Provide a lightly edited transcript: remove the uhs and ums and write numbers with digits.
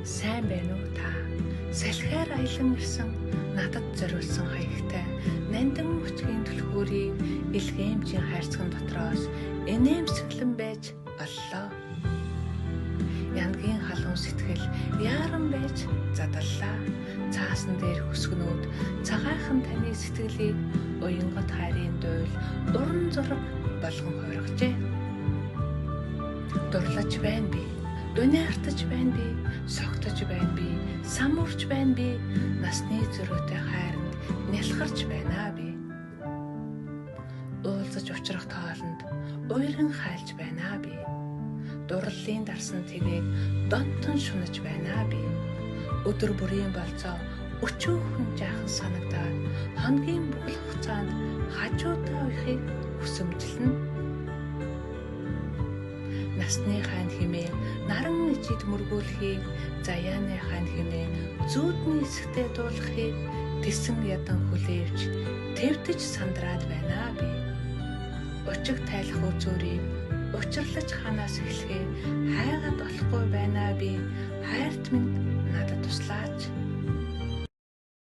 Сайн байна уу та? Салхиар аялан ирсэн надад зориулсан хаягтай нандин мөчгийн түлхүүрийг илгээмжийн хайрцаган дотроос инээмсэглэн байж боллоо. Янгийн халуун сэтгэл яаран байж задаллаа. Цаасан дээр хөсгөнүүд цагаахан таны сэтгэлийг уянгат хайрын дуйл уран зураг болгон хувиргажээ. Дурлаж байна би, дуниартаж байна би, согтож байна би, самуурч байна би, насны зөрөөтэй хайранд нялхарч байна би. Уулзаж учрах тоолонд уйран хайлж байна би. Дурлалын дарсан тэгийг донтон шунаж байна би. Өдөр бүрийн болцоо өчүүхэн жаахан санагдаад хоногийн бүхэл хугацаанд хажуудаа уяхыг хүсэмжлэнэ. Насны хаан хэмээн наран ичид мөргүүлэхийг, заяаны хаан хэмээн зүүдний эсэгтээ дуулахыг тэсэн ядан хүлээвч твдэж сандраад байна би. Учиг тайлах үзүүрийг учирлаж ханаас эхлэхээ хайгаад болохгүй байна би. Хайрт минь надад туслаач.